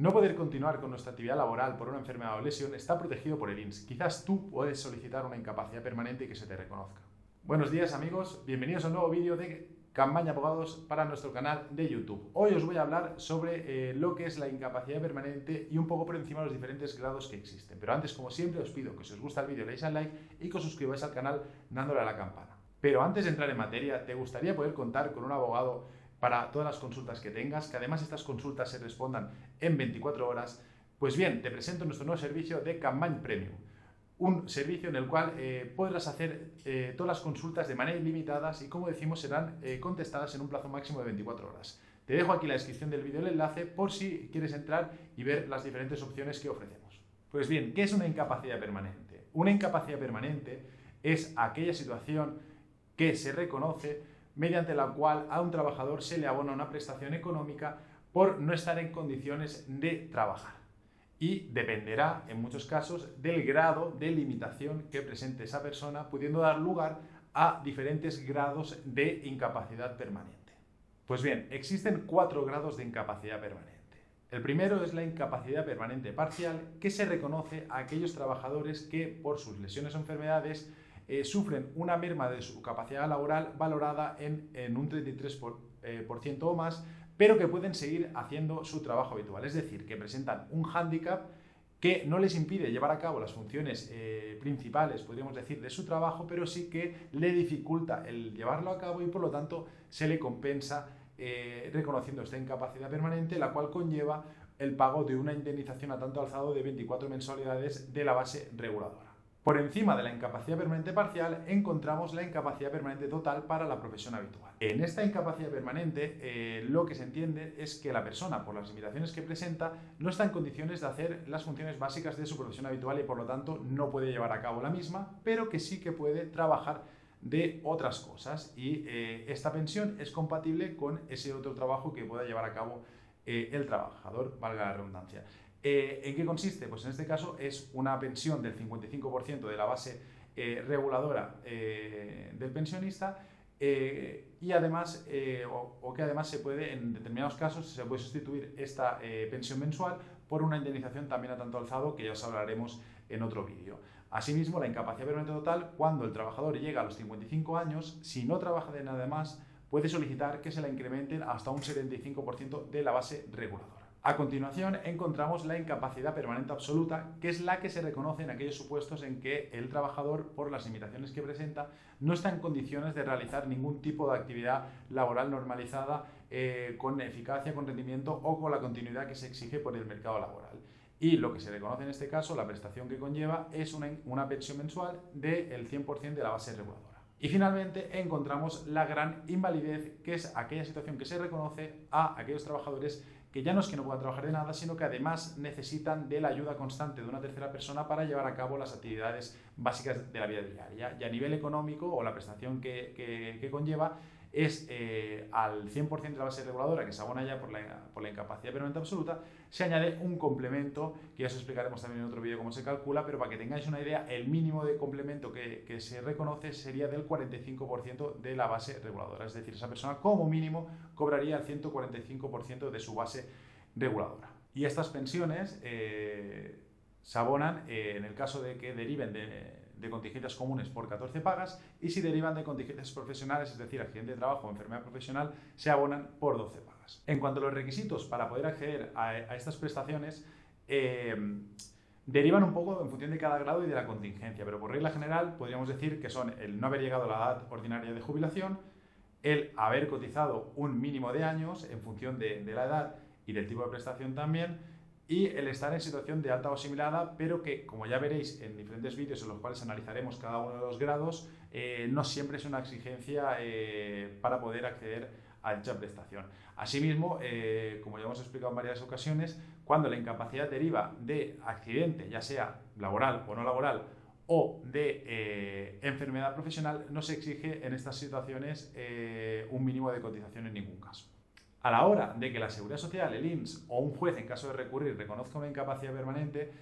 No poder continuar con nuestra actividad laboral por una enfermedad o lesión está protegido por el INS. Quizás tú puedes solicitar una incapacidad permanente y que se te reconozca. Buenos días amigos, bienvenidos a un nuevo vídeo de Campaña Abogados para nuestro canal de YouTube. Hoy os voy a hablar sobre lo que es la incapacidad permanente y un poco por encima de los diferentes grados que existen. Pero antes, como siempre, os pido que si os gusta el vídeo le deis al like y que os suscribáis al canal dándole a la campana. Pero antes de entrar en materia, ¿te gustaría poder contar con un abogado para todas las consultas que tengas, que además estas consultas se respondan en 24 horas? Pues bien, te presento nuestro nuevo servicio de Campaign Premium, un servicio en el cual podrás hacer todas las consultas de manera ilimitada y, como decimos, serán contestadas en un plazo máximo de 24 horas. Te dejo aquí en la descripción del vídeo el enlace por si quieres entrar y ver las diferentes opciones que ofrecemos. Pues bien, ¿qué es una incapacidad permanente? Una incapacidad permanente es aquella situación que se reconoce mediante la cual a un trabajador se le abona una prestación económica por no estar en condiciones de trabajar. Y dependerá, en muchos casos, del grado de limitación que presente esa persona, pudiendo dar lugar a diferentes grados de incapacidad permanente. Pues bien, existen 4 grados de incapacidad permanente. El primero es la incapacidad permanente parcial, que se reconoce a aquellos trabajadores que, por sus lesiones o enfermedades, sufren una merma de su capacidad laboral valorada en un 33% o más, pero que pueden seguir haciendo su trabajo habitual. Es decir, que presentan un hándicap que no les impide llevar a cabo las funciones principales, podríamos decir, de su trabajo, pero sí que le dificulta el llevarlo a cabo y por lo tanto se le compensa reconociendo esta incapacidad permanente, la cual conlleva el pago de una indemnización a tanto alzado de 24 mensualidades de la base reguladora. Por encima de la incapacidad permanente parcial encontramos la incapacidad permanente total para la profesión habitual. En esta incapacidad permanente lo que se entiende es que la persona, por las limitaciones que presenta, no está en condiciones de hacer las funciones básicas de su profesión habitual y por lo tanto no puede llevar a cabo la misma, pero que sí que puede trabajar de otras cosas y esta pensión es compatible con ese otro trabajo que pueda llevar a cabo el trabajador, valga la redundancia. ¿En qué consiste? Pues en este caso es una pensión del 55% de la base reguladora del pensionista y además, que además se puede, en determinados casos, se puede sustituir esta pensión mensual por una indemnización también a tanto alzado, que ya os hablaremos en otro vídeo. Asimismo, la incapacidad permanente total, cuando el trabajador llega a los 55 años, si no trabaja de nada más, puede solicitar que se la incrementen hasta un 75% de la base reguladora. A continuación encontramos la incapacidad permanente absoluta, que es la que se reconoce en aquellos supuestos en que el trabajador, por las limitaciones que presenta, no está en condiciones de realizar ningún tipo de actividad laboral normalizada con eficacia, con rendimiento o con la continuidad que se exige por el mercado laboral. Y lo que se reconoce en este caso, la prestación que conlleva, es una pensión mensual del 100% de la base reguladora. Y finalmente encontramos la gran invalidez, que es aquella situación que se reconoce a aquellos trabajadores que ya no es que no puedan trabajar de nada, sino que además necesitan de la ayuda constante de una tercera persona para llevar a cabo las actividades básicas de la vida diaria. Y a nivel económico, o la prestación que conlleva, es al 100% de la base reguladora, que se abona ya por la incapacidad permanente absoluta, se añade un complemento, que ya os explicaremos también en otro vídeo cómo se calcula, pero para que tengáis una idea, el mínimo de complemento que se reconoce sería del 45% de la base reguladora. Es decir, esa persona como mínimo cobraría el 145% de su base reguladora. Y estas pensiones se abonan en el caso de que deriven de contingencias comunes por 14 pagas y si derivan de contingencias profesionales, es decir, accidente de trabajo o enfermedad profesional, se abonan por 12 pagas. En cuanto a los requisitos para poder acceder a estas prestaciones, derivan un poco en función de cada grado y de la contingencia, pero por regla general podríamos decir que son el no haber llegado a la edad ordinaria de jubilación, el haber cotizado un mínimo de años en función de la edad y del tipo de prestación también, y el estar en situación de alta o asimilada, pero que, como ya veréis en diferentes vídeos en los cuales analizaremos cada uno de los grados, no siempre es una exigencia para poder acceder a dicha prestación. Asimismo, como ya hemos explicado en varias ocasiones, cuando la incapacidad deriva de accidente, ya sea laboral o no laboral, o de enfermedad profesional, no se exige en estas situaciones un mínimo de cotización en ningún caso. A la hora de que la Seguridad Social, el INS o un juez, en caso de recurrir, reconozca una incapacidad permanente,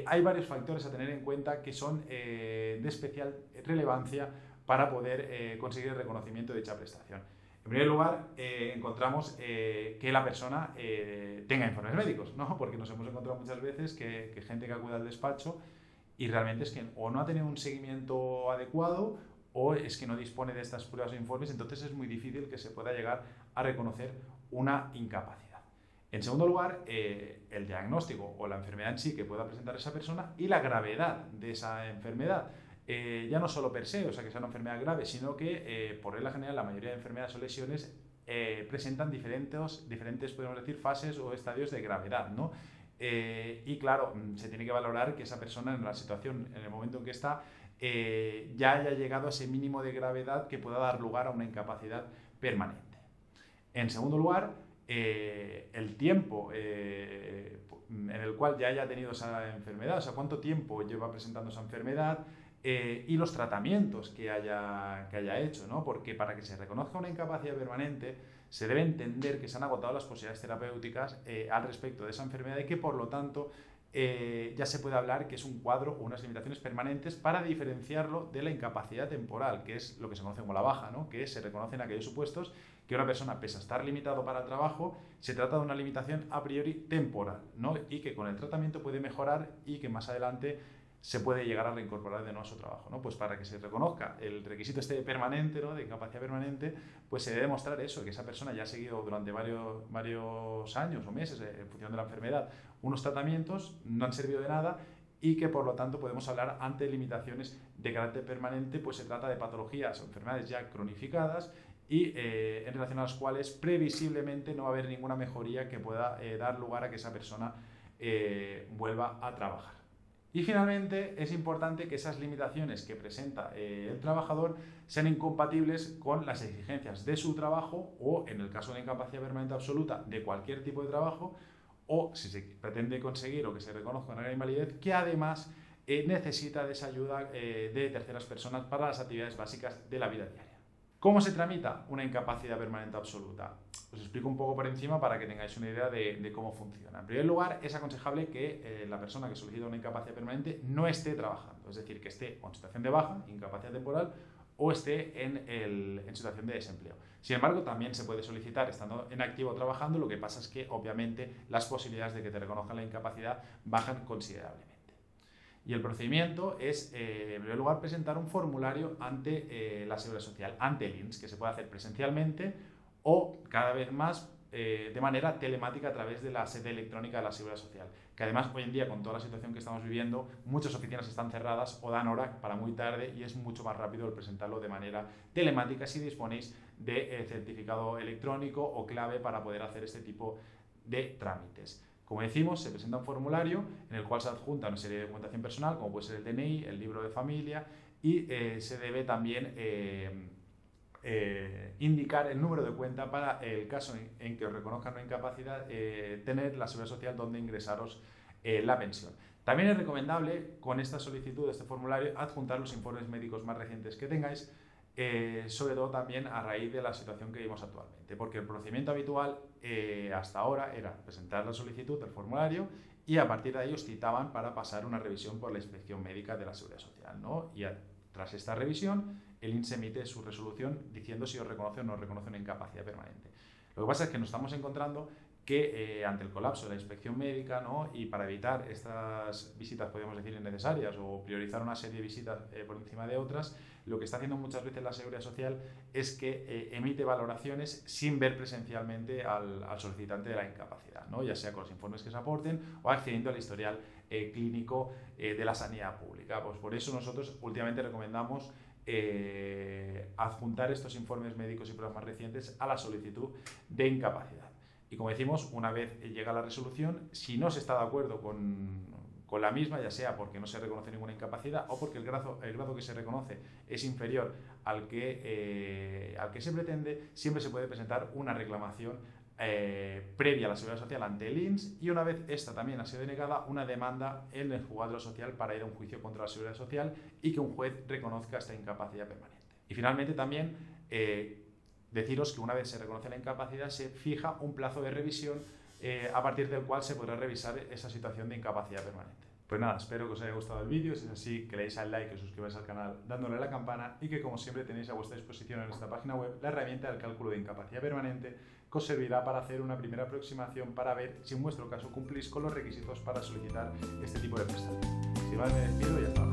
hay varios factores a tener en cuenta que son de especial relevancia para poder conseguir el reconocimiento de dicha prestación. En primer lugar, encontramos que la persona tenga informes médicos, ¿no? Porque nos hemos encontrado muchas veces que gente que acude al despacho y realmente es que o no ha tenido un seguimiento adecuado o es que no dispone de estas pruebas o informes, entonces es muy difícil que se pueda llegar a reconocer una incapacidad. En segundo lugar, el diagnóstico o la enfermedad en sí que pueda presentar esa persona y la gravedad de esa enfermedad. Ya no solo per se, o sea que sea una enfermedad grave, sino que por regla general la mayoría de enfermedades o lesiones presentan diferentes, podemos decir, fases o estadios de gravedad, ¿no? Y claro, se tiene que valorar que esa persona en la situación, en el momento en que está, ya haya llegado a ese mínimo de gravedad que pueda dar lugar a una incapacidad permanente. En segundo lugar, el tiempo en el cual ya haya tenido esa enfermedad, o sea, cuánto tiempo lleva presentando esa enfermedad y los tratamientos que haya hecho, ¿no? Porque para que se reconozca una incapacidad permanente se debe entender que se han agotado las posibilidades terapéuticas al respecto de esa enfermedad y que por lo tanto ya se puede hablar que es un cuadro o unas limitaciones permanentes para diferenciarlo de la incapacidad temporal, que es lo que se conoce como la baja, ¿no? Que se reconoce en aquellos supuestos que una persona, pese a estar limitado para el trabajo, se trata de una limitación a priori temporal, ¿no? Y que con el tratamiento puede mejorar y que más adelante se puede llegar a reincorporar de nuevo a su trabajo, ¿no? Pues para que se reconozca el requisito este permanente, ¿no? De incapacidad permanente, pues se debe demostrar eso, que esa persona ya ha seguido durante varios años o meses, en función de la enfermedad, unos tratamientos, no han servido de nada y que por lo tanto podemos hablar ante limitaciones de carácter permanente, pues se trata de patologías o enfermedades ya cronificadas y en relación a las cuales previsiblemente no va a haber ninguna mejoría que pueda dar lugar a que esa persona vuelva a trabajar. Y finalmente es importante que esas limitaciones que presenta el trabajador sean incompatibles con las exigencias de su trabajo o, en el caso de incapacidad permanente absoluta, de cualquier tipo de trabajo, o si se pretende conseguir o que se reconozca una gran invalidez, que además necesita de esa ayuda de terceras personas para las actividades básicas de la vida diaria. ¿Cómo se tramita una incapacidad permanente absoluta? Os explico un poco por encima para que tengáis una idea de cómo funciona. En primer lugar, es aconsejable que la persona que solicita una incapacidad permanente no esté trabajando, es decir, que esté en situación de baja, incapacidad temporal, o esté en situación de desempleo. Sin embargo, también se puede solicitar estando en activo trabajando, lo que pasa es que obviamente las posibilidades de que te reconozcan la incapacidad bajan considerablemente. Y el procedimiento es, en primer lugar, presentar un formulario ante la Seguridad Social, ante el INS, que se puede hacer presencialmente o cada vez más de manera telemática a través de la sede electrónica de la Seguridad Social. Que además hoy en día, con toda la situación que estamos viviendo, muchas oficinas están cerradas o dan hora para muy tarde y es mucho más rápido el presentarlo de manera telemática si disponéis de certificado electrónico o clave para poder hacer este tipo de trámites. Como decimos, se presenta un formulario en el cual se adjunta una serie de documentación personal, como puede ser el DNI, el libro de familia, y se debe también indicar el número de cuenta para el caso en que os reconozcan una incapacidad, tener la Seguridad Social donde ingresaros la pensión. También es recomendable, con esta solicitud, este formulario, adjuntar los informes médicos más recientes que tengáis, sobre todo también a raíz de la situación que vivimos actualmente, porque el procedimiento habitual hasta ahora era presentar la solicitud del formulario y a partir de ahí os citaban para pasar una revisión por la inspección médica de la Seguridad Social, ¿no? Y tras esta revisión, el INS emite su resolución diciendo si os reconoce o no reconoce una incapacidad permanente. Lo que pasa es que nos estamos encontrando que ante el colapso de la inspección médica, ¿no? Y para evitar estas visitas, podríamos decir, innecesarias o priorizar una serie de visitas por encima de otras, lo que está haciendo muchas veces la Seguridad Social es que emite valoraciones sin ver presencialmente al solicitante de la incapacidad, ¿no? Ya sea con los informes que se aporten o accediendo al historial clínico de la sanidad pública. Pues por eso nosotros últimamente recomendamos adjuntar estos informes médicos y pruebas más recientes a la solicitud de incapacidad. Y como decimos, una vez llega la resolución, si no se está de acuerdo con la misma, ya sea porque no se reconoce ninguna incapacidad o porque el grado que se reconoce es inferior al que se pretende, siempre se puede presentar una reclamación previa a la Seguridad Social ante el INS y una vez esta también ha sido denegada, una demanda en el juzgado de lo social para ir a un juicio contra la Seguridad Social y que un juez reconozca esta incapacidad permanente. Y finalmente también deciros que una vez se reconoce la incapacidad se fija un plazo de revisión a partir del cual se podrá revisar esa situación de incapacidad permanente. Pues nada, espero que os haya gustado el vídeo. Si es así, que le deis al like, que os suscribáis al canal dándole a la campana y que, como siempre, tenéis a vuestra disposición en nuestra página web la herramienta del cálculo de incapacidad permanente, que os servirá para hacer una primera aproximación para ver si en vuestro caso cumplís con los requisitos para solicitar este tipo de prestación. Sin más me despido y hasta luego.